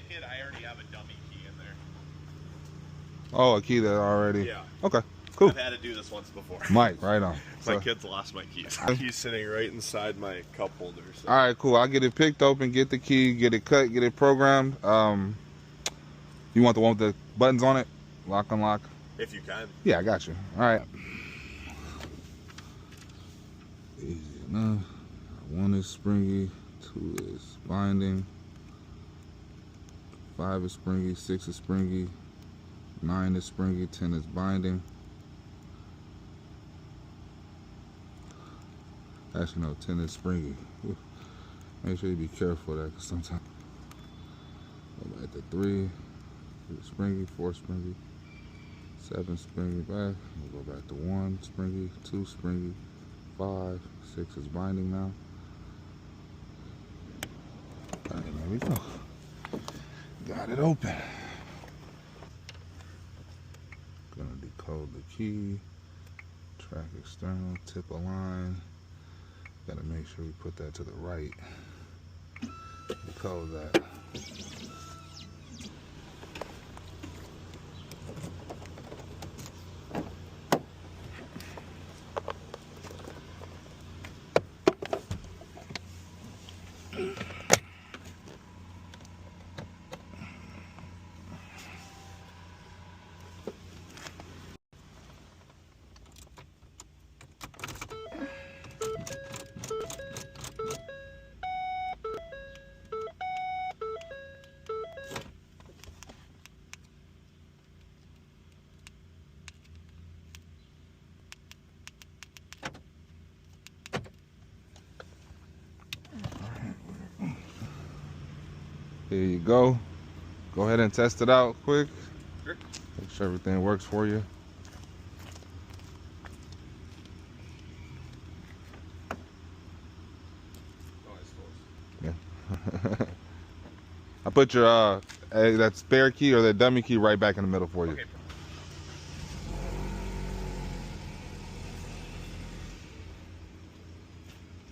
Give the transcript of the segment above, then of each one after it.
kit, I already have a dummy key in there. Oh, a key that already. Yeah. Okay. Cool. I've had to do this once before. Mike, right on. My kids lost my keys. He's sitting right inside my cup holder. So. All right, cool. I'll get it picked open, get the key, get it cut, get it programmed. You want the one with the buttons on it? Lock, unlock? If you can. Yeah, I got you. All right. Easy enough. 1 is springy, 2 is binding, 5 is springy, 6 is springy, 9 is springy, 10 is binding. Actually, no, 10 is springy. Make sure you be careful of that, because sometimes. Go back to 3 springy, 4 springy, 7 springy back. We'll go back to 1 springy, 2 springy, 5, 6 is binding now. All right, there we go. Got it open. Gonna decode the key, track external, tip a line. Gotta make sure we put that to the right. Decode that. Here you go. Go ahead and test it out quick. Sure. Make sure everything works for you. Yeah. I put your that spare key or that dummy key right back in the middle for you. Okay.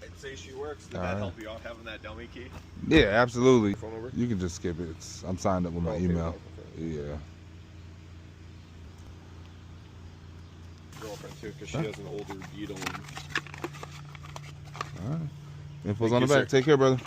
I'd say she works. Did that help you out having that dummy key? Yeah, absolutely. Phone number? You can just skip it. I'm signed up with my email. Okay. Yeah. Girlfriend too, because she has an older Beetle. All right. Info's Thank on the you, back. sir. Take care, brother.